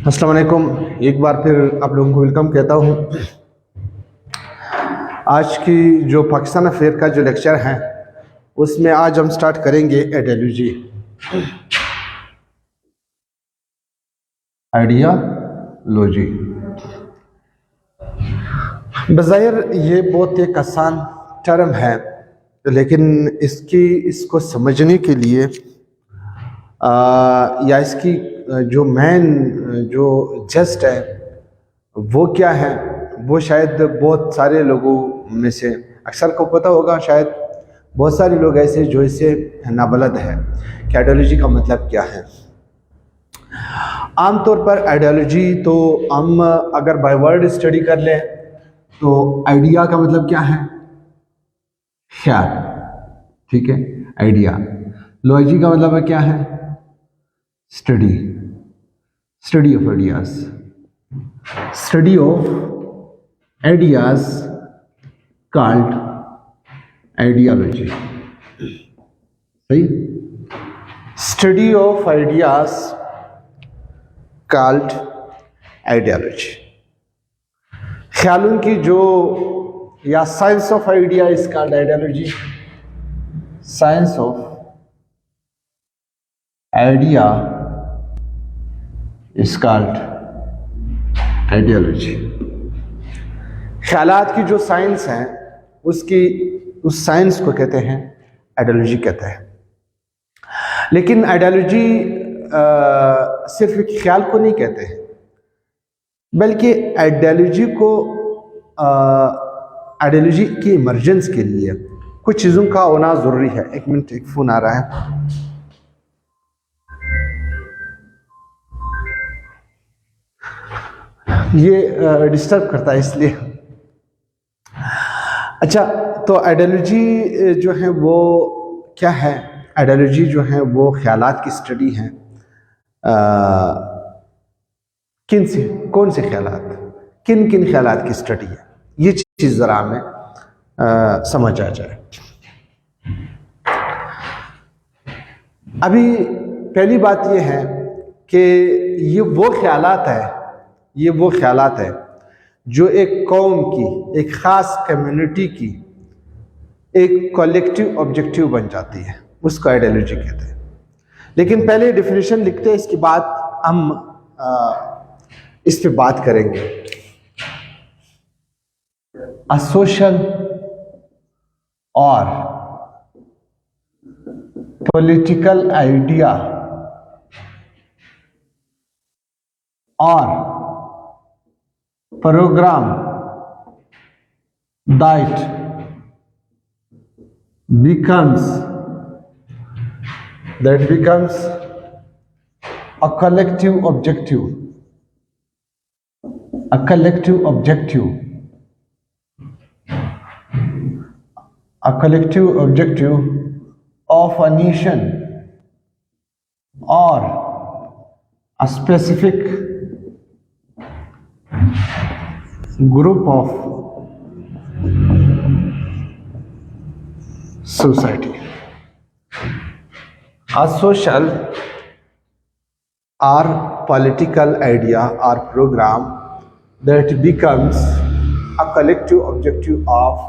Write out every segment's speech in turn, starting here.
अस्सलाम वालेकुम, एक बार फिर आप लोगों को वेलकम कहता हूँ। आज की जो पाकिस्तान अफेयर का जो लेक्चर है उसमें आज हम स्टार्ट करेंगे आइडियोलॉजी। आइडियोलॉजी बज़ाहिर ये बहुत एक आसान टर्म है, लेकिन इसको समझने के लिए या इसकी जो मेन जो जस्ट है वो क्या है, वो शायद बहुत सारे लोगों में से अक्सर को पता होगा। शायद बहुत सारे लोग ऐसे जो इससे नाबलद है कि आइडियोलॉजी का मतलब क्या है। आम तौर पर आइडियोलॉजी तो हम अगर बाय वर्ड स्टडी कर लें तो आइडिया का मतलब क्या है? ख्याल, ठीक है। आइडिया, लॉजी का मतलब है क्या है? Study, study of ideas, study of ideas called ideology. सही, study of ideas called ideology. ख्यालों की जो या science of idea is called ideology. Science of idea is called ideology. ख्यालात की जो साइंस है उस साइंस को कहते हैं आइडियोलॉजी कहते हैं। लेकिन आइडियोलॉजी सिर्फ एक ख्याल को नहीं कहते हैं, बल्कि आइडियोलॉजी की इमर्जेंस के लिए कुछ चीज़ों का होना ज़रूरी है। एक मिनट, एक फ़ोन आ रहा है। ये डिस्टर्ब करता है इसलिए। अच्छा, तो आइडियोलॉजी जो है वो क्या है? आइडियोलॉजी जो है वो ख्यालात की स्टडी है। कौन से ख्यालात, किन किन ख्यालात की स्टडी है, ये चीज़ ज़रा हमें समझ आ जाए। अभी पहली बात ये है कि ये वो ख्यालात है जो एक कौम की, एक ख़ास कम्युनिटी की एक कलेक्टिव ऑब्जेक्टिव बन जाती है, उसको आइडियोलॉजी कहते हैं। लेकिन पहले डेफिनेशन लिखते हैं, इसके बाद हम इस पे बात करेंगे। A social or political idea or program that becomes a collective objective, of a nation or a specific group of society. A social or political idea or program that becomes a collective objective of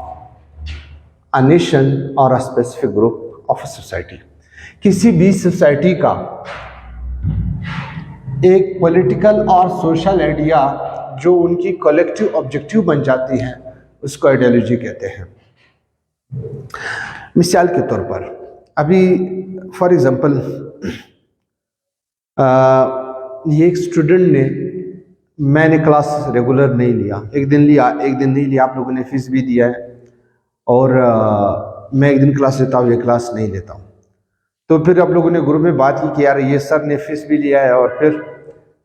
a nation or a specific group of a society. किसी भी society का एक political और social idea जो उनकी collective objective बन जाती है, उसको आइडियोलॉजी कहते हैं। मिसाल के तौर पर अभी फॉर एग्जांपल ये एक स्टूडेंट ने, मैंने क्लास रेगुलर नहीं लिया, एक दिन लिया एक दिन नहीं लिया, आप लोगों ने फीस भी दिया है, और मैं एक दिन क्लास लेता हूँ, ये क्लास नहीं लेता हूँ। तो फिर आप लोगों ने ग्रुप में बात की कि यार ये सर ने फीस भी लिया है और फिर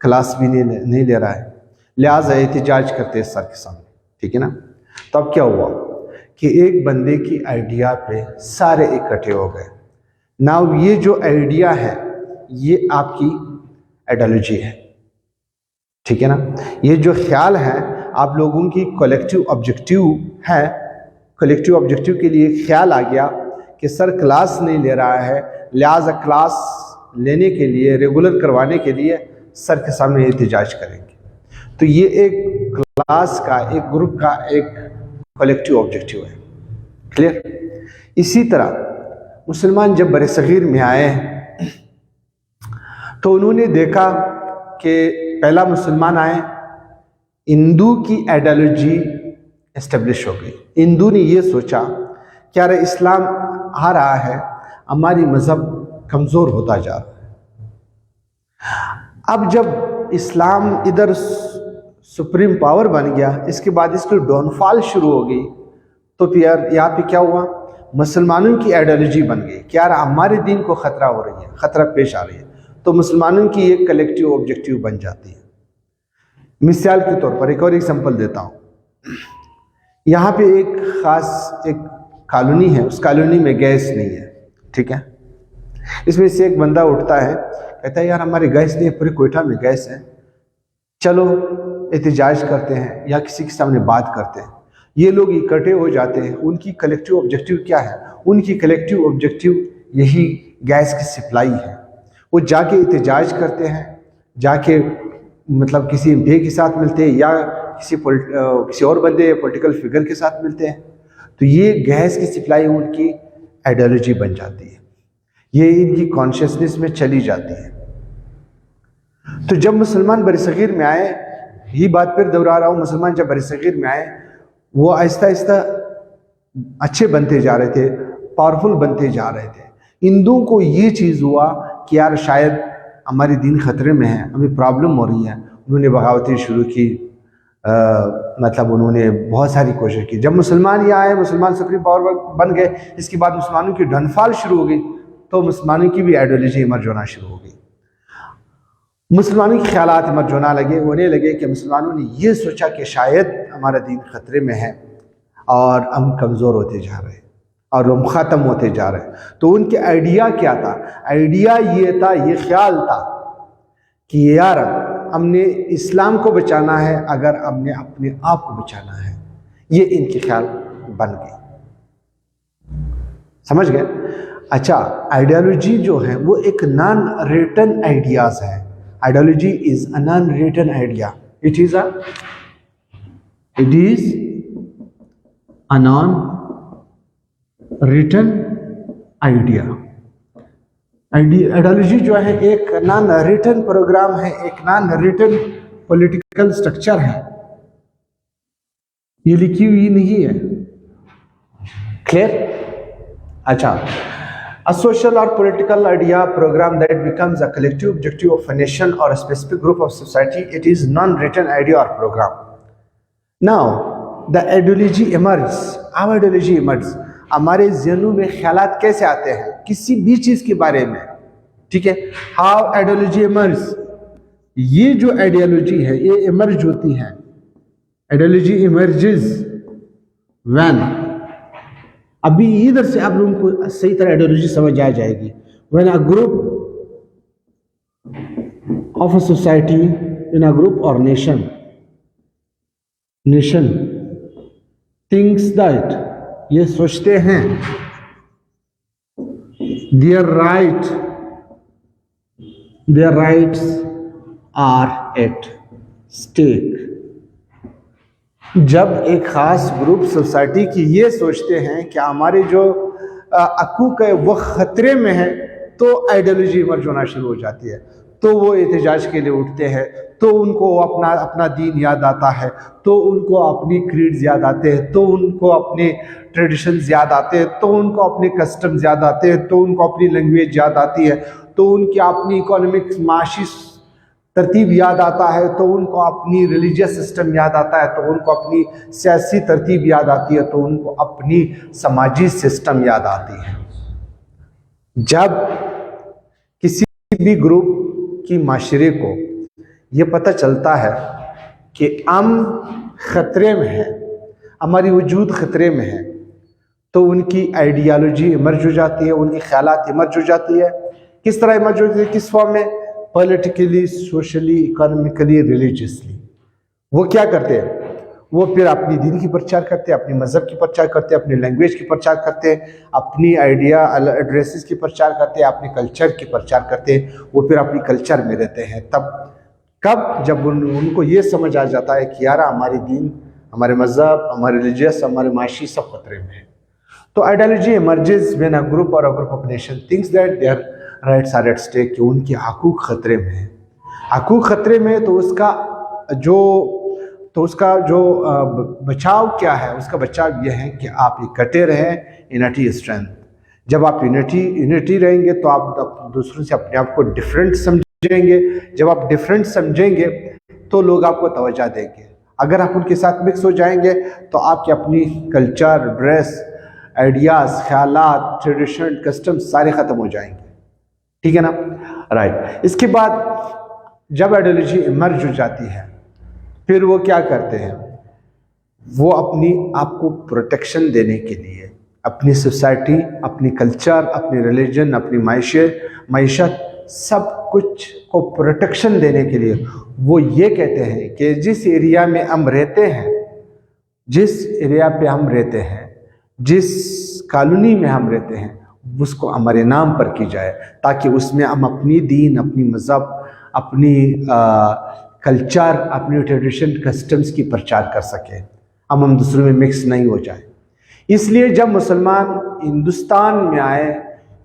क्लास भी नहीं ले रहा है, लिहाजा एहतिजाज करते हैं सर के सामने, ठीक है ना। तो अब क्या हुआ कि एक बंदे की आइडिया पे सारे इकट्ठे हो गए। नाउ ये जो आइडिया है ये आपकी आइडियोलॉजी है, ठीक है ना। ये जो ख्याल है आप लोगों की कलेक्टिव ऑब्जेक्टिव है। कलेक्टिव ऑब्जेक्टिव के लिए ख्याल आ गया कि सर क्लास नहीं ले रहा है, लिहाजा क्लास लेने के लिए, रेगुलर करवाने के लिए सर के सामने एहतजाज करेंगे। तो ये एक क्लास का, एक ग्रुप का एक कलेक्टिव ऑब्जेक्टिव है। क्लियर? इसी तरह मुसलमान जब बरे सगीर में आए तो उन्होंने देखा कि पहला मुसलमान आए, हिंदू की आइडियोलॉजी एस्टेब्लिश हो गई। हिंदू ने ये सोचा कि यार इस्लाम आ रहा है, हमारी मज़हब कमज़ोर होता जा रहा है। अब जब इस्लाम इधर सुप्रीम पावर बन गया, इसके बाद इसकी डाउनफॉल शुरू हो गई, तो फिर यहाँ पे क्या हुआ, मुसलमानों की आइडियोलॉजी बन गई कि यार हमारे दीन को ख़तरा हो रही है, ख़तरा पेश आ रही है, तो मुसलमानों की एक कलेक्टिव ऑब्जेक्टिव बन जाती है। मिसाल के तौर पर एक और एग्जांपल देता हूँ। यहाँ पे एक ख़ास एक कॉलोनी है, उस कॉलोनी में गैस नहीं है, ठीक है। इसमें से एक बंदा उठता है, कहता है यार हमारे गैस नहीं है, पूरे कोयटा में गैस है, चलो एहतजाज करते हैं या किसी के सामने बात करते हैं। ये लोग इकट्ठे हो जाते हैं। उनकी कलेक्टिव ऑब्जेक्टिव क्या है? उनकी कलेक्टिव ऑब्जेक्टिव यही गैस की सप्लाई है। वो जाके एहतजाज करते हैं, जाके मतलब किसी एमपी के साथ मिलते हैं या किसी और बंदे पॉलिटिकल फिगर के साथ मिलते हैं। तो ये गैस की सप्लाई उनकी आइडियोलॉजी बन जाती है, ये इनकी कॉन्शियसनेस में चली जाती है। तो जब मुसलमान बरसगीर में आए, यही बात फिर दोहरा रहा हूँ, मुसलमान जब बरसगीर में आए, वो आहिस्ता आहिस्ता अच्छे बनते जा रहे थे, पावरफुल बनते जा रहे थे। हिंदुओं को ये चीज़ हुआ कि यार शायद हमारी दीन ख़तरे में है, हमें प्रॉब्लम हो रही है। उन्होंने बगावतें शुरू की, मतलब उन्होंने बहुत सारी कोशिश की। जब मुसलमान यहाँ आए, मुसलमान सुप्रीम पावर बन गए, इसके बाद मुसलमानों की डाउनफॉल शुरू हो गई, तो मुसलमानों की भी आइडियोलॉजी इमर्ज होना शुरू हो गई। मुसलमानों के ख्यालात इमर्ज होने लगे कि मुसलमानों ने ये सोचा कि शायद हमारा दीन ख़तरे में है और हम कमज़ोर होते जा रहे हैं और हम ख़त्म होते जा रहे हैं। तो उनके आइडिया क्या था? आइडिया ये था, ये ख्याल था कि यार हमने इस्लाम को बचाना है अगर हमने अपने आप को बचाना है। ये इनके ख्याल बन गए, समझ गए? अच्छा, आइडियोलॉजी जो है वो एक नॉन रिटन आइडियाज है। Ideology is a non written idea, it is a non written idea. Ideology जो है एक नॉन रिटन प्रोग्राम है, एक नॉन रिटन पॉलिटिकल स्ट्रक्चर है, ये लिखी हुई नहीं है। क्लियर? अच्छा, a social or political idea program that becomes a collective objective of a nation or a specific group of society, it is non-written idea or program. Now the ideology emerges, our ideology emerges। हमारे ज़हनों में ख्यालात कैसे आते हैं किसी भी चीज़ के बारे में, ठीक है? How ideology emerges, ये जो आइडियोलॉजी है ये इमर्ज होती है। आइडियोलॉजी emerges when, अभी इधर से आप लोगों को सही तरह आइडियोलॉजी समझ आ जाएगी। When a group of a society, in a group or nation thinks that, ये सोचते हैं their rights are at stake। जब एक ख़ास ग्रुप सोसाइटी की ये सोचते हैं कि हमारे जो हकूक़ है वो ख़तरे में है, तो आइडियोलॉजी इमर्ज होना शुरू हो जाती है। तो वो एहतजाज के लिए उठते हैं, तो उनको अपना दीन याद आता है, तो उनको अपनी क्रीड्स याद आते हैं, तो उनको अपने ट्रेडिशंस याद आते हैं, तो उनको अपने कस्टम्स याद आते हैं, तो उनको अपनी लैंग्वेज याद आती है, तो उनकी अपनी इकोनॉमिक माशी तरतीब याद आता है, तो उनको अपनी रिलीजियस सिस्टम याद आता है, तो उनको अपनी सियासी तरतीब याद आती है, तो उनको अपनी समाजी सिस्टम याद आती है। जब किसी भी ग्रुप की माशरे को ये पता चलता है कि हम ख़तरे में हैं, हमारी वजूद ख़तरे में है, तो उनकी आइडियोलॉजी इमर्ज हो जाती है, उनकी ख्यालात इमर्ज हो जाती है। किस तरह इमर्ज होती है? किस फॉर्म में? Politically, socially, economically, religiously. वो क्या करते हैं? وہ پھر اپنی دین کی پرچار کرتے ہیں، اپنی مذہب کی پرچار کرتے ہیں، اپنی لینگویج کی پرچار کرتے ہیں، اپنی آئیڈیا ایڈریسز کی پرچار کرتے ہیں، اپنے کلچر کی پرچار کرتے ہیں. وہ پھر اپنی کلچر میں رہتے ہیں. تب کب جب ان کو یہ سمجھ آ جاتا ہے کہ یار ہماری دین، ہمارے مذہب، ہمارے ریلیجیس، ہمارے معاشی سب خطرے میں ہیں. تو ideology emerges when a group or a group of nation thinks that their rights are at stake, کہ ان کے حقوق خطرے میں ہیں. حقوق خطرے میں تو اس کا جو بچاؤ کیا ہے؟ اس کا بچاؤ یہ ہے کہ آپ اکٹھے رہیں. Unity strength. جب آپ یونٹی رہیں گے تو آپ دوسروں سے اپنے آپ کو ڈفرینٹ سمجھیں گے. جب آپ ڈفرینٹ سمجھیں گے تو لوگ آپ کو توجہ دیں گے. اگر آپ ان کے ساتھ مکس ہو جائیں گے تو آپ کی اپنی کلچر، ڈریس، آئیڈیاز، خیالات، ٹریڈیشن، کسٹم سارے ختم ہو جائیں گے. ٹھیک ہے نا؟ رائٹ. اس کے بعد جب آئیڈیالوجی ایمرج ہو جاتی ہے، پھر وہ کیا کرتے ہیں؟ وہ اپنی آپ کو پروٹیکشن دینے کے لیے اپنی سوسائٹی، اپنی کلچر، اپنی ریلیجن، اپنی معیشت سب کچھ کو پروٹیکشن دینے کے لیے وہ یہ کہتے ہیں کہ جس ایریا میں ہم رہتے ہیں، جس ایریا پہ ہم رہتے ہیں، جس کالونی میں ہم رہتے ہیں، اس کو ہمارے نام پر کی جائے، تاکہ اس میں ہم اپنی دین، اپنی مذہب، اپنی کلچر، اپنی ٹریڈیشن، کسٹمز کی پرچار کر سکیں. ہم دوسروں میں مکس نہیں ہو جائیں. اس لیے جب مسلمان ہندوستان میں آئے،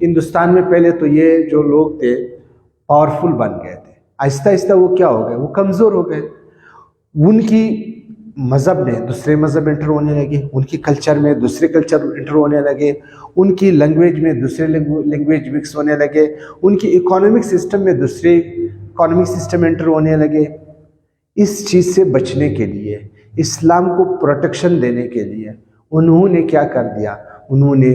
ہندوستان میں پہلے تو یہ جو لوگ تھے پاورفل بن گئے تھے. آہستہ آہستہ وہ کیا ہو گئے؟ وہ کمزور ہو گئے. ان کی مذہب میں دوسرے مذہب انٹر ہونے لگے، ان کی کلچر میں دوسرے کلچر انٹر ہونے لگے، ان کی لینگویج میں دوسرے لینگویج مکس ہونے لگے، ان کی اکانومک سسٹم میں دوسرے اکانومک سسٹم انٹر ہونے لگے. اس چیز سے بچنے کے لیے، اسلام کو پروٹیکشن دینے کے لیے انہوں نے کیا کر دیا؟ انہوں نے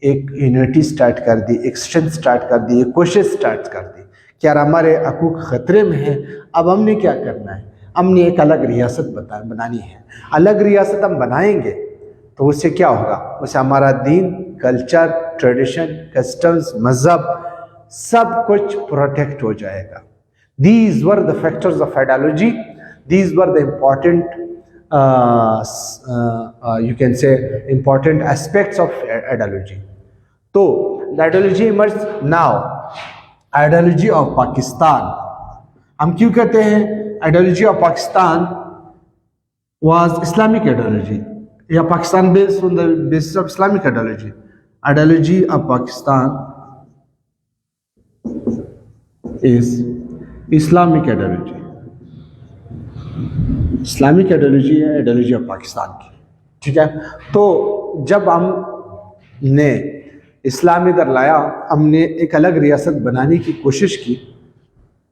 ایک یونٹی سٹارٹ کر دی، ایک اسٹرینتھ سٹارٹ کر دی، ایک کوشش سٹارٹ کر دی کہ یار ہمارے حقوق خطرے میں ہیں. اب ہم نے کیا کرنا ہے؟ ہم نے ایک الگ ریاست بنانی ہے. الگ ریاست ہم بنائیں گے تو اس سے کیا ہوگا؟ اس سے ہمارا دین، کلچر، ٹریڈیشن، کسٹمز، مذہب سب کچھ پروٹیکٹ ہو جائے گا. These were the factors of ideology. These were the important, you can say, important aspects of ideology. So, the ideology emerged now. Ideology of Pakistan. ہم کیوں کہتے ہیں ideology of Pakistan was Islamic ideology? یا Pakistan based on the basis of Islamic ideology. Ideology of Pakistan is Islamic ideology. Islamic ideology ہے ideology of Pakistan کی. ٹھیک ہے. تو جب ہم نے اسلام ادھر لایا، ہم نے ایک الگ ریاست بنانے کی کوشش کی،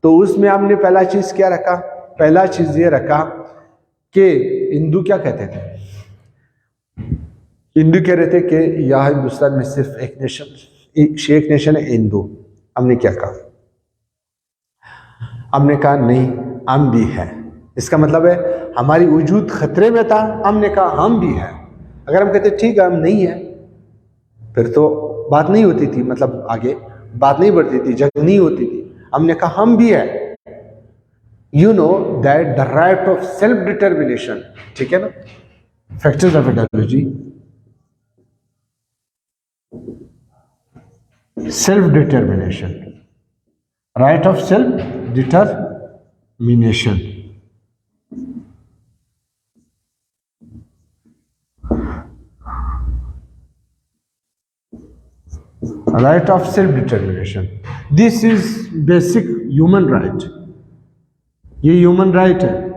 تو اس میں ہم نے پہلا چیز کیا رکھا؟ پہلا چیز یہ رکھا کہ ہندو کیا کہتے تھے؟ ہندو کہہ رہے تھے کہ یہاں ہندوستان میں صرف ایک نیشن ہے، ہندو. ہم نے کیا کہا؟ ہم نے کہا نہیں، ہم بھی ہیں. اس کا مطلب ہے ہماری وجود خطرے میں تھا. ہم نے کہا ہم بھی ہیں. اگر ہم کہتے ٹھیک ہے ہم نہیں ہیں، پھر تو بات نہیں ہوتی تھی، مطلب آگے بات نہیں بڑھتی تھی، جنگ نہیں ہوتی تھی. ہم نے کہا ہم بھی ہیں. You know that the right of self determination. ٹھیک ہے نا؟ Factors of ideology. Self determination, right of self-determination. Right of self-determination. This is basic human right. یہ human right ہے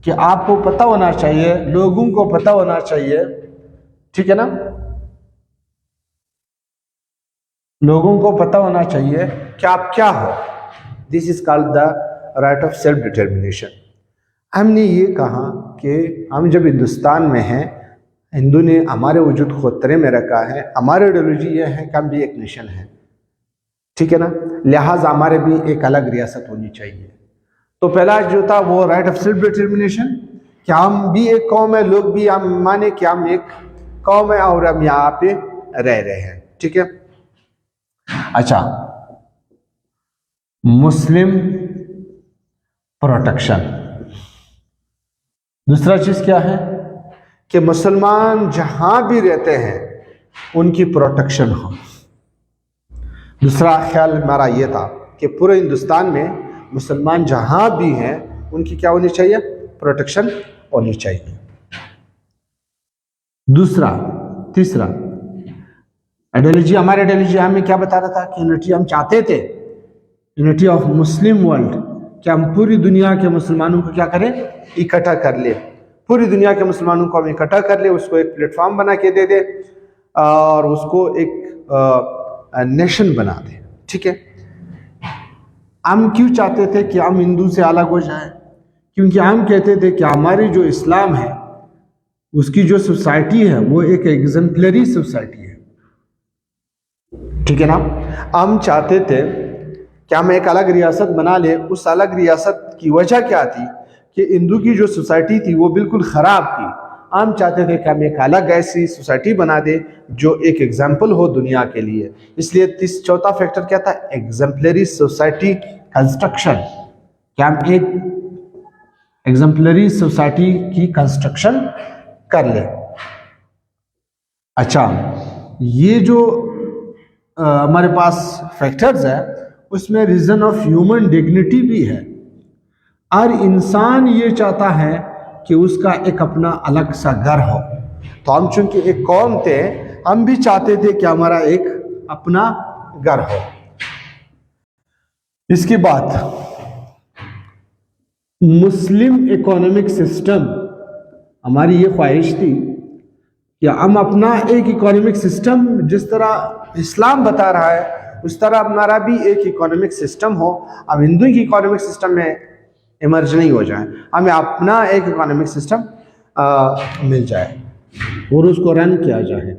کہ آپ کو پتہ ہونا چاہیے، لوگوں کو پتہ ہونا چاہیے. ٹھیک ہے نا؟ لوگوں کو پتہ ہونا چاہیے کہ آپ کیا ہو. This is called the right of self determination. ہم نے یہ کہا کہ ہم جب ہندوستان میں ہیں، ہندو نے ہمارے وجود خطرے میں رکھا ہے. ہماری آئیڈیالوجی یہ ہے کہ ہم بھی ایک نیشن ہیں. ٹھیک ہے نا؟ لہٰذا ہمارے بھی ایک الگ ریاست ہونی چاہیے. تو پہلا جو تھا وہ رائٹ آف سیلف ڈٹرمنیشن، کہ ہم بھی ایک قوم ہے، لوگ بھی ہم مانے کہ ہم ایک قوم ہے اور ہم یہاں پہ رہ رہے ہیں. ٹھیک ہے. اچھا، مسلم پروٹیکشن. दूसरा चीज़ क्या है कि मुसलमान जहाँ भी रहते हैं उनकी प्रोटेक्शन हो। दूसरा ख्याल हमारा ये था कि पूरे हिंदुस्तान में मुसलमान जहाँ भी हैं उनकी क्या होनी चाहिए, प्रोटेक्शन होनी चाहिए। दूसरा, तीसरा आइडियोलॉजी, हमारे आइडियोलॉजी हमें क्या बता रहा था कि यूनिटी हम चाहते थे, यूनिटी ऑफ मुस्लिम वर्ल्ड, कि हम पूरी दुनिया के मुसलमानों को क्या करें, इकट्ठा कर ले, पूरी दुनिया के मुसलमानों को हम इकट्ठा कर ले, उसको एक प्लेटफॉर्म बना के दे दे और उसको एक नेशन बना दे। ठीक है, हम क्यों चाहते थे कि हम हिंदू से अलग हो जाएं? क्योंकि हम कहते थे कि हमारी जो इस्लाम है उसकी जो सोसाइटी है वो एक एग्जाम्पलरी सोसाइटी है। ठीक है ना, हम चाहते थे कि हम एक अलग रियासत बना ले। उस अलग रियासत की वजह क्या थी कि हिंदू की जो सोसाइटी थी वो बिल्कुल ख़राब थी। हम चाहते थे कि हम एक अलग ऐसी सोसाइटी बना दे जो एक एग्जाम्पल हो दुनिया के लिए। इसलिए चौथा फैक्टर क्या था, एग्जाम्पलरी सोसाइटी कंस्ट्रक्शन, कि हम एक एग्जाम्पलरी सोसाइटी की कंस्ट्रक्शन कर ले। अच्छा, ये जो हमारे पास फैक्टर्स है उसमें रीजन ऑफ ह्यूमन डिग्निटी भी है। हर इंसान ये चाहता है कि उसका एक अपना अलग सा घर हो। तो हम चूंकि एक कौम थे, हम भी चाहते थे कि हमारा एक अपना घर हो। इसके बाद मुस्लिम इकोनॉमिक सिस्टम, हमारी ये ख्वाहिश थी कि हम अपना एक इकोनॉमिक सिस्टम, जिस तरह इस्लाम बता रहा है उस तरह हमारा भी एक इकोनॉमिक सिस्टम हो। अब हिंदू की इकोनॉमिक सिस्टम में इमर्ज नहीं हो जाए, हमें अपना एक इकोनॉमिक सिस्टम मिल जाए और उसको रन किया जाए।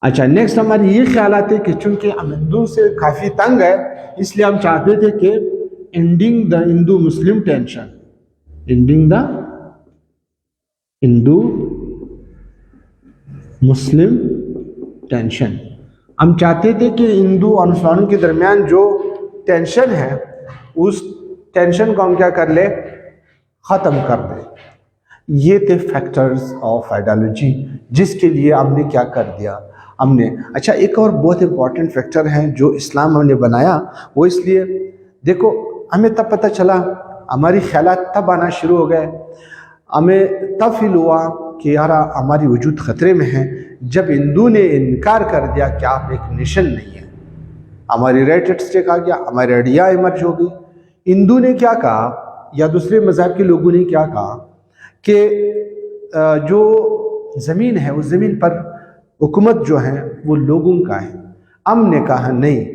अच्छा, नेक्स्ट हमारी ये ख्याल आते कि चूंकि हम हिंदू से काफ़ी तंग है, इसलिए हम चाहते थे कि ending the Hindu Muslim tension, ending the Hindu Muslim tension. हम चाहते थे कि हिंदू और मुसलमानों के दरमियान जो टेंशन है उस टेंशन को हम क्या कर ले, ख़त्म कर दे। ये थे फैक्टर्स ऑफ आइडियोलॉजी जिसके लिए हमने क्या कर दिया, हमने। अच्छा, एक और बहुत इंपॉर्टेंट फैक्टर है जो इस्लाम हमने बनाया, वो इसलिए देखो हमें तब पता चला, हमारी ख्यालात तब आना शुरू हो गए, हमें तब फील हुआ कि यार हमारी वजूद ख़तरे में है जब हिंदू ने इनकार कर दिया कि आप एक नेशन नहीं है। हमारी राइट एट स्टेक आ गया, हमारी आइडिया इमर्ज हो गई। हिंदू ने क्या कहा या दूसरे मज़हब के लोगों ने क्या कहा कि जो ज़मीन है उस ज़मीन पर हुकूमत जो है वो लोगों का है। हमने कहा नहीं,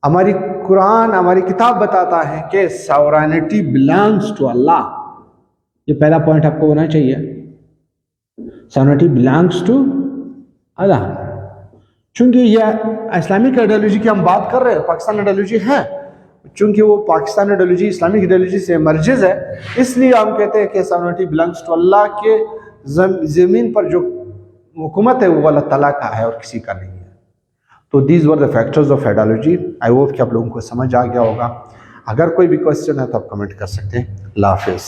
हमारी कुरान, हमारी किताब बताता है कि सॉवरेनिटी बिलोंग्स टू अल्लाह। ये पहला पॉइंट आपको होना चाहिए, सॉवरेनिटी बिलोंग्स टू अल्लाह। चूंकि यह इस्लामिक आइडियोलॉजी की हम बात कर रहे हैं, पाकिस्तान आइडियोलॉजी है, चूंकि वो पाकिस्तान आइडियोलॉजी इस्लामिक आइडियोलॉजी से मर्जेज है, इसलिए हम कहते हैं कि सॉवरेनिटी बिलोंग्स टू अल्लाह, के ज़मीन पर जो हुकूमत है वो अल्लाह ताला का है और किसी का नहीं है। तो these were the factors of ideology. I hope कि आप लोगों को समझ आ गया होगा। अगर कोई भी क्वेश्चन है तो आप कमेंट कर सकते हैं। अल्लाह हाफिज़।